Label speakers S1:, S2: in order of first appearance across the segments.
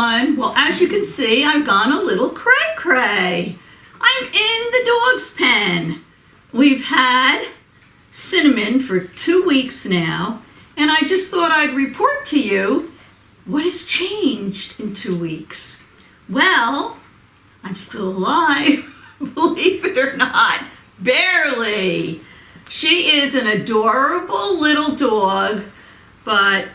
S1: everyone. Well, as you can see, I've gone a little cray-cray. I'm in the dog's pen. We've had Cinnamon for 2 weeks now, and I just thought I'd report to you what has changed in 2 weeks. Well, I'm still alive, believe it or not, barely. She is an adorable little dog, but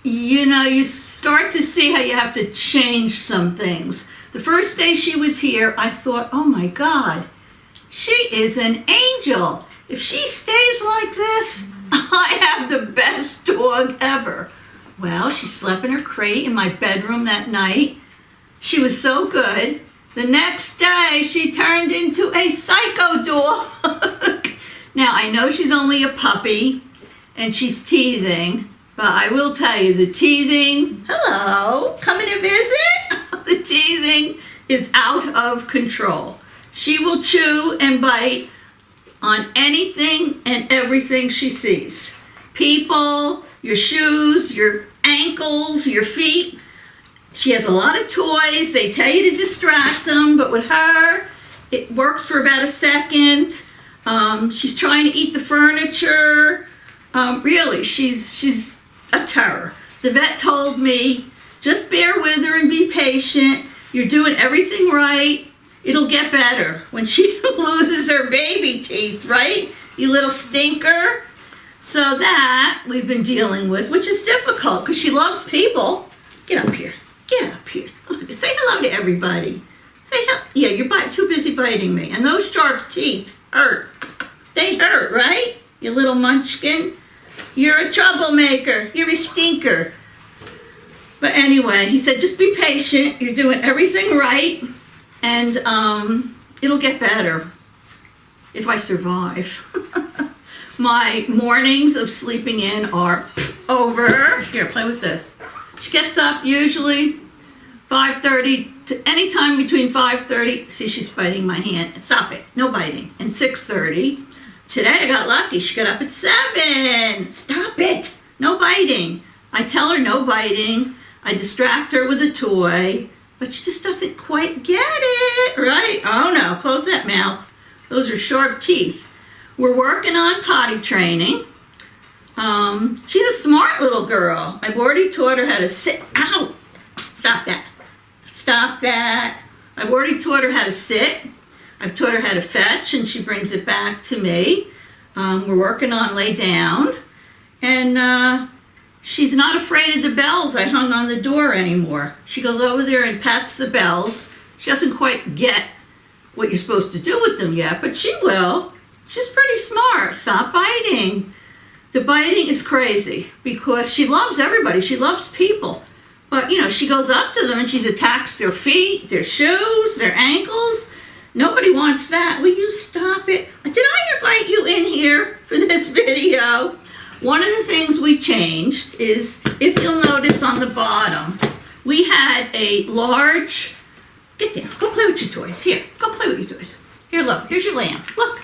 S1: you know, you start to see how you have to change some things. The first day she was here, I thought, oh my God, she is an angel. If she stays like this, I have the best dog ever. Well, she slept in her crate in my bedroom that night. She was so good. The next day, she turned into a psycho dog. Now, I know she's only a puppy and she's teething, but I will tell you, the teething, hello, coming to visit? The teething is out of control. She will chew and bite on anything and everything she sees. People, your shoes, your ankles, your feet. She has a lot of toys. They tell you to distract them, but with her, it works for about a second. She's trying to eat the furniture. Really, she's a terror. The vet told me, just bear with her and be patient. You're doing everything right. It'll get better when she loses her baby teeth, right? You little stinker. So that we've been dealing with, which is difficult because she loves people. Get up here. Get up here. Say hello to everybody. Say hello. Yeah, you're too busy biting me. And those sharp teeth hurt. They hurt, right? You little munchkin. You're a troublemaker. You're a stinker. But anyway, he said, just be patient. You're doing everything right. And it'll get better if I survive. My mornings of sleeping in are over. Here, play with this. She gets up usually 5:30 to any time between 5:30. See, she's biting my hand. Stop it. No biting. And 6:30. Today I got lucky. She got up at 7. Stop it. No biting. I tell her no biting. I distract her with a toy, but she just doesn't quite get it, right? Oh no, close that mouth. Those are sharp teeth. We're working on potty training. She's a smart little girl. I've already taught her how to sit. Ow! Stop that. Stop that. I've already taught her how to sit. I've taught her how to fetch, and she brings it back to me. We're working on lay down. And she's not afraid of the bells I hung on the door anymore. She goes over there and pats the bells. She doesn't quite get what you're supposed to do with them yet, but she will. She's pretty smart. Stop biting. The biting is crazy because she loves everybody. She loves people. But, you know, she goes up to them and she attacks their feet, their shoes, their ankles. Nobody wants that. Will you stop it? Did I invite you in here for this video? One of the things we changed is, if you'll notice on the bottom, we had a large, get down, go play with your toys. Here, go play with your toys. Here, look, here's your lamb. Look.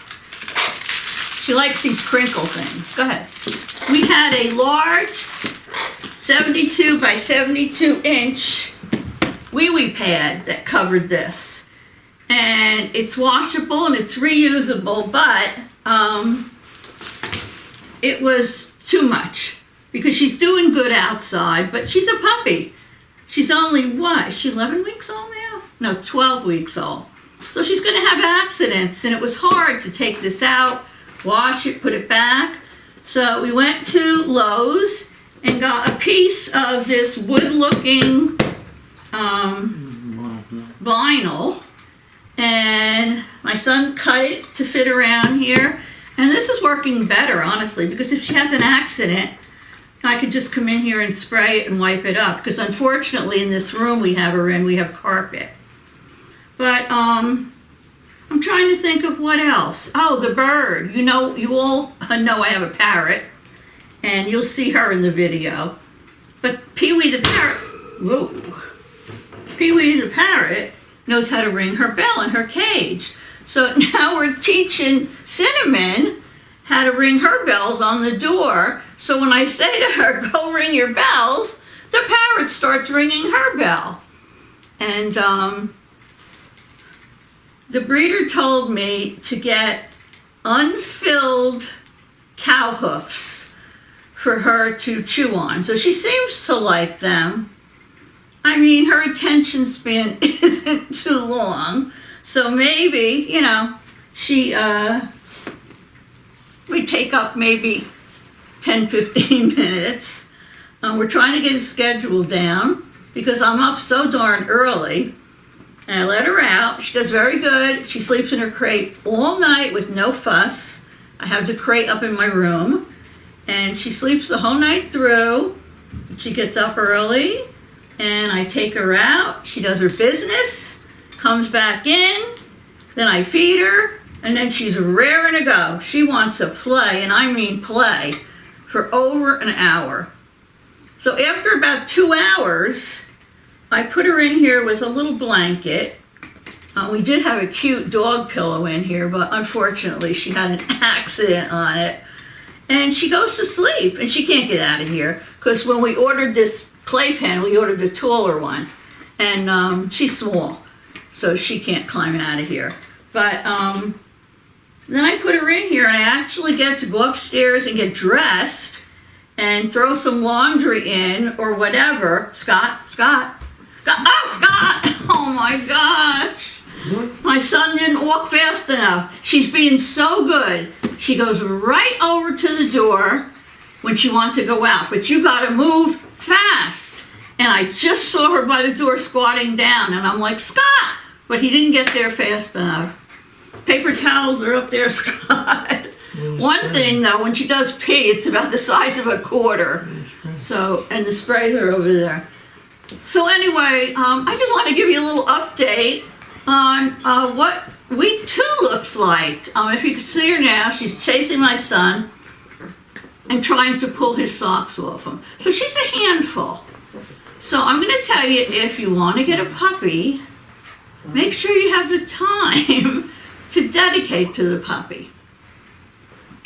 S1: She likes these crinkle things. Go ahead. We had a large 72 by 72 inch wee-wee pad that covered this. And it's washable and it's reusable, but it was too much because she's doing good outside, but she's a puppy. She's only, what, is she 11 weeks old now? No, 12 weeks old. So she's going to have accidents, and it was hard to take this out, wash it, put it back. So we went to Lowe's and got a piece of this wood-looking vinyl, and my son cut it to fit around here. And this is working better, honestly, because if she has an accident, I could just come in here and spray it and wipe it up, because unfortunately in this room we have her in, we have carpet. But I'm trying to think of what else. Oh, the bird. You know, you all know I have a parrot, and you'll see her in the video. But Pee-wee the parrot, whoa. Pee-wee the parrot knows how to ring her bell in her cage. So now we're teaching Cinnamon how to ring her bells on the door. So when I say to her, go ring your bells, the parrot starts ringing her bell. And the breeder told me to get unfilled cow hoofs for her to chew on. So she seems to like them. I mean, her attention span isn't too long. So maybe, you know, she we take up maybe 10, 15 minutes. We're trying to get a schedule down because I'm up so darn early. And I let her out. She does very good. She sleeps in her crate all night with no fuss. I have the crate up in my room. And she sleeps the whole night through. She gets up early. And I take her out. She does her business. Comes back in. Then I feed her. And then she's raring to go. She wants to play, and I mean play, for over an hour. So after about 2 hours, I put her in here with a little blanket. We did have a cute dog pillow in here, but unfortunately she had an accident on it. And she goes to sleep, and she can't get out of here. Because when we ordered this playpen, we ordered a taller one. And she's small, so she can't climb out of here. But then I put her in here, and I actually get to go upstairs and get dressed and throw some laundry in or whatever. Scott. Oh, Scott! Oh my gosh! My son didn't walk fast enough. She's being so good. She goes right over to the door when she wants to go out, but you gotta move fast. And I just saw her by the door squatting down, and I'm like, Scott! But he didn't get there fast enough. Paper towels are up there, Scott. One thing though, when she does pee, it's about the size of a quarter. So, and the sprays are over there. So anyway, I just want to give you a little update on what week 2 looks like. If you can see her now, she's chasing my son and trying to pull his socks off him. So she's a handful. So I'm going to tell you, if you want to get a puppy, make sure you have the time to dedicate to the puppy.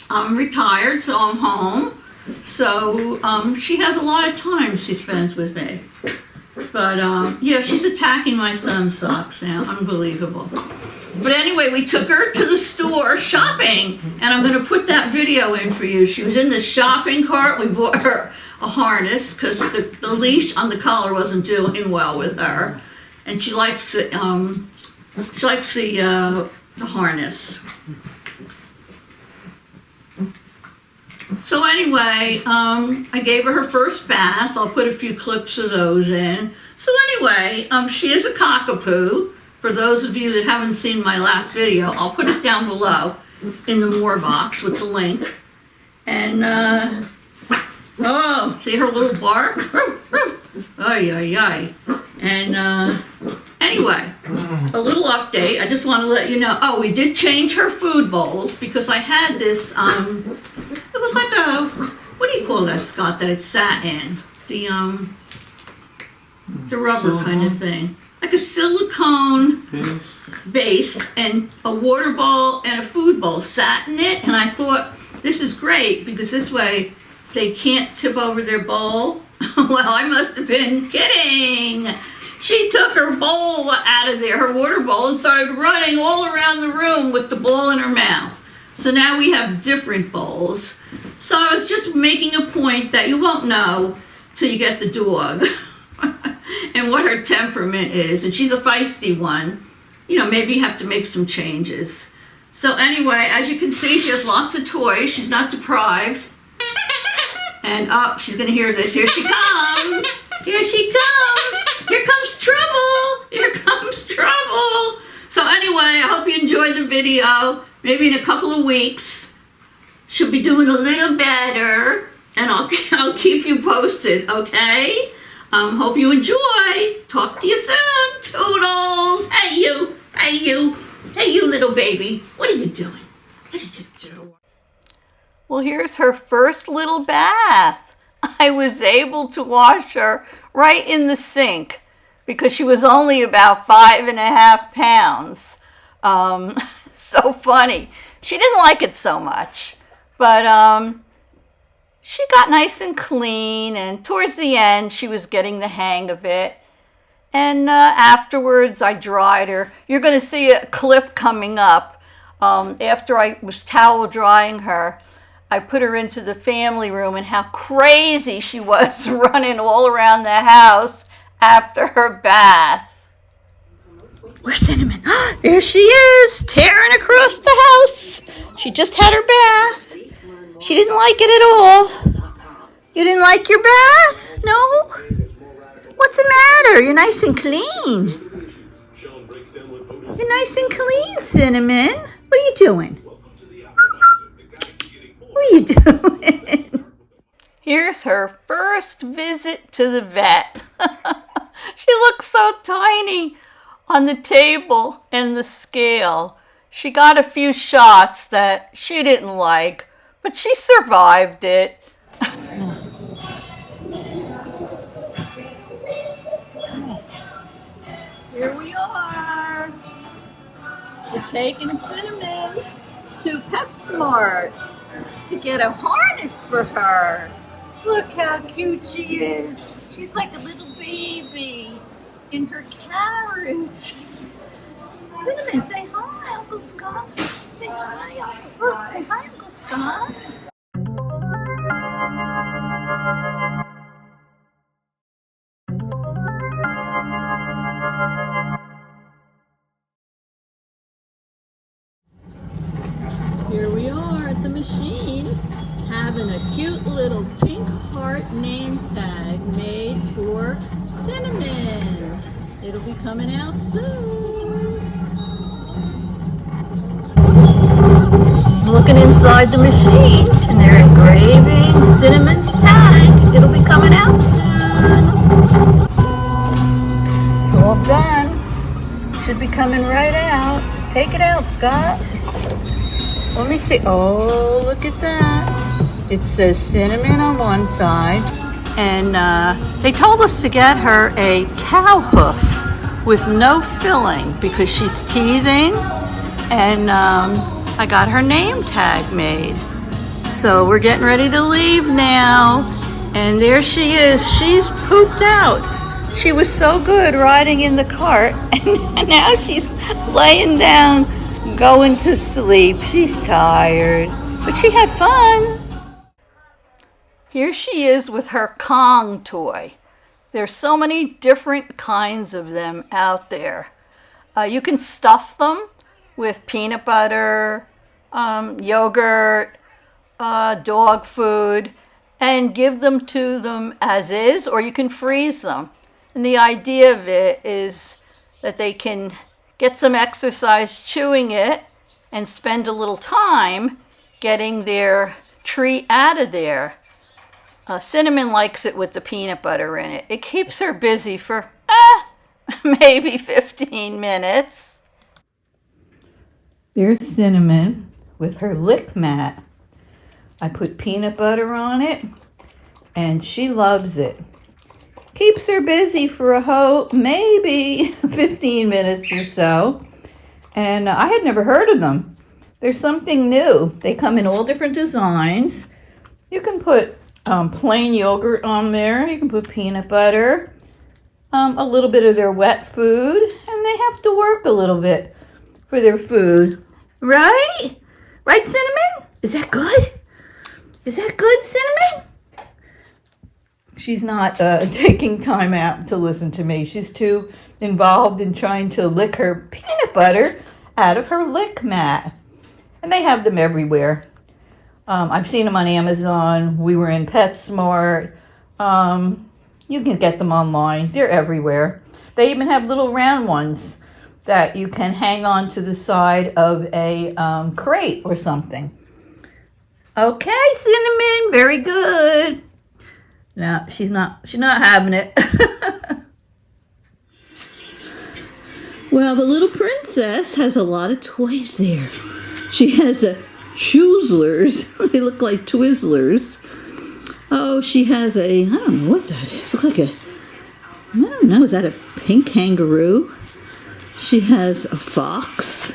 S1: I'm retired, so I'm home. So she has a lot of time she spends with me. But yeah, she's attacking my son's socks now. Unbelievable. But anyway, we took her to the store shopping, and I'm going to put that video in for you. She was in the shopping cart. We bought her a harness because the leash on the collar wasn't doing well with her, and she likes it. She likes the harness. So anyway, I gave her her first bath. I'll put a few clips of those in. So anyway, she is a cockapoo. For those of you that haven't seen my last video, I'll put it down below in the more box with the link. And, oh, see her little bark? Ay, ay, ay. And anyway, a little update. I just want to let you know. Oh, we did change her food bowls because I had this, it was like a, what do you call that, Scott, that it sat in? The rubber kind of thing. Like a silicone base, and a water bowl and a food bowl sat in it. And I thought, this is great because this way they can't tip over their bowl. Well, I must have been kidding. She took her bowl out of there, her water bowl, and started running all around the room with the bowl in her mouth. So now we have different bowls. So I was just making a point that you won't know till you get the dog and what her temperament is. And she's a feisty one. You know, maybe you have to make some changes. So anyway, as you can see, she has lots of toys. She's not deprived. And she's going to hear this. Here she comes. Here she comes. Here comes trouble. Here comes trouble. So anyway, I hope you enjoyed the video. Maybe in a couple of weeks, she'll be doing a little better. And I'll keep you posted, okay? Hope you enjoy. Talk to you soon. Toodles. Hey, you. Hey, you. Hey, you little baby. What are you doing? What are you doing? Well, here's her first little bath. I was able to wash her right in the sink because she was only about 5.5 pounds. So funny. She didn't like it so much, but she got nice and clean, and towards the end, she was getting the hang of it. And afterwards, I dried her. You're going to see a clip coming up. After I was towel drying her, I put her into the family room, and how crazy she was running all around the house after her bath. Where's Cinnamon? There she is, tearing across the house. She just had her bath. She didn't like it at all. You didn't like your bath? No? What's the matter? You're nice and clean. You're nice and clean, Cinnamon. What are you doing? What are you doing? Here's her first visit to the vet. She looks so tiny on the table and the scale. She got a few shots that she didn't like, but she survived it. Here we are. We're taking Cinnamon to PetSmart to get a harness for her. Look how cute she is. She's like a little baby in her carriage. Cinnamon, say hi, Uncle Scott. Say hi, Uncle. Say hi, Uncle Scott. Here we are at the machine, having a cute little pink heart name tag made for Cinnamon. It'll be coming out soon. I'm looking inside the machine, and they're engraving Cinnamon's tag. It'll be coming out soon. It's all done. Should be coming right out. Take it out, Scott. Let me see. Oh, look at that. It says Cinnamon on one side. And they told us to get her a cow hoof with no filling because she's teething. And I got her name tag made. So we're getting ready to leave now. And there she is. She's pooped out. She was so good riding in the cart. And now she's laying down, going to sleep. She's tired, but she had fun. Here she is with her Kong toy. There's so many different kinds of them out there. You can stuff them with peanut butter, yogurt, dog food, and give them to them as is, or you can freeze them. And the idea of it is that they can get some exercise chewing it and spend a little time getting their treat out of there. Cinnamon likes it with the peanut butter in it. It keeps her busy for maybe 15 minutes. There's Cinnamon with her lick mat. I put peanut butter on it, and she loves it. Keeps her busy for maybe 15 minutes or so. And I had never heard of them. There's something new. They come in all different designs. You can put plain yogurt on there. You can put peanut butter, a little bit of their wet food, and they have to work a little bit for their food. Right? Right, Cinnamon? Is that good? Is that good, Cinnamon? She's not taking time out to listen to me. She's too involved in trying to lick her peanut butter out of her lick mat. And they have them everywhere. I've seen them on Amazon. We were in PetSmart. You can get them online. They're everywhere. They even have little round ones that you can hang on to the side of a crate or something. Okay, Cinnamon, very good. No, she's not having it. Well, the little princess has a lot of toys there. She has a Twizzlers. They look like Twizzlers. Oh, she has I don't know what that is. Looks like I don't know, is that a pink kangaroo? She has a fox.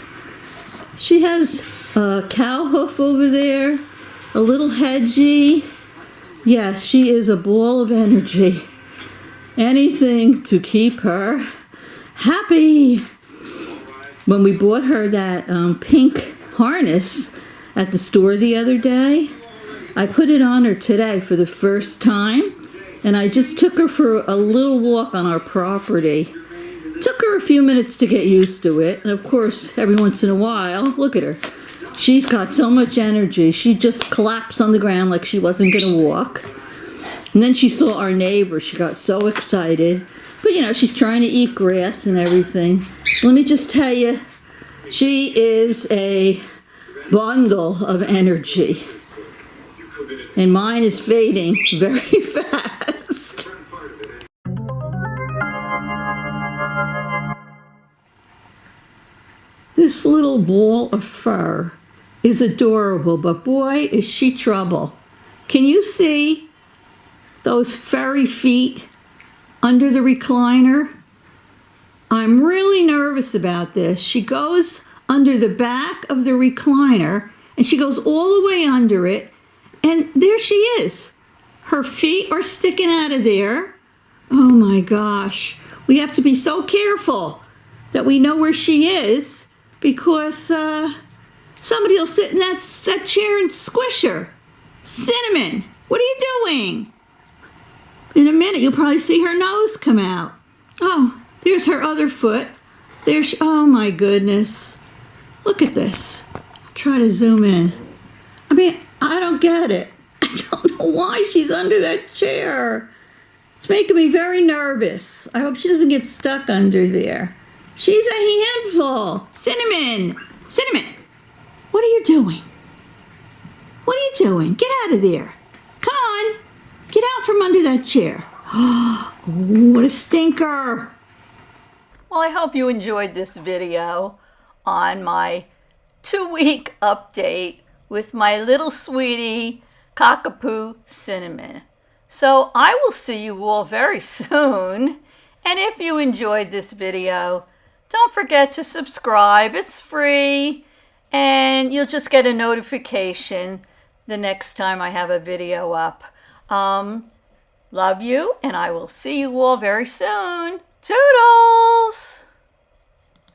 S1: She has a cow hoof over there, a little hedgie. Yes, she is a ball of energy. Anything to keep her happy. When we bought her that pink harness at the store the other day, I put it on her today for the first time, and I just took her for a little walk on our property. Took her a few minutes to get used to it, and of course, every once in a while, look at her. She's got so much energy. She just collapsed on the ground like she wasn't going to walk. And then she saw our neighbor. She got so excited. But, you know, she's trying to eat grass and everything. Let me just tell you, she is a bundle of energy. And mine is fading very fast. This little ball of fur is adorable, but boy, is she trouble. Can you see those furry feet under the recliner? I'm really nervous about this. She goes under the back of the recliner, and she goes all the way under it, and there she is. Her feet are sticking out of there. Oh my gosh. We have to be so careful that we know where she is, because somebody will sit in that chair and squish her. Cinnamon, what are you doing? In a minute, you'll probably see her nose come out. Oh, there's her other foot. Oh my goodness. Look at this. I'll try to zoom in. I mean, I don't get it. I don't know why she's under that chair. It's making me very nervous. I hope she doesn't get stuck under there. She's a handful. Cinnamon, Cinnamon, what are you doing? What are you doing? Get out of there. Come on. Get out from under that chair. Oh, what a stinker. Well, I hope you enjoyed this video on my 2-week update with my little sweetie, Cockapoo Cinnamon. So I will see you all very soon. And if you enjoyed this video, don't forget to subscribe. It's free. And you'll just get a notification the next time I have a video up. Love you, and I will see you all very soon. Toodles!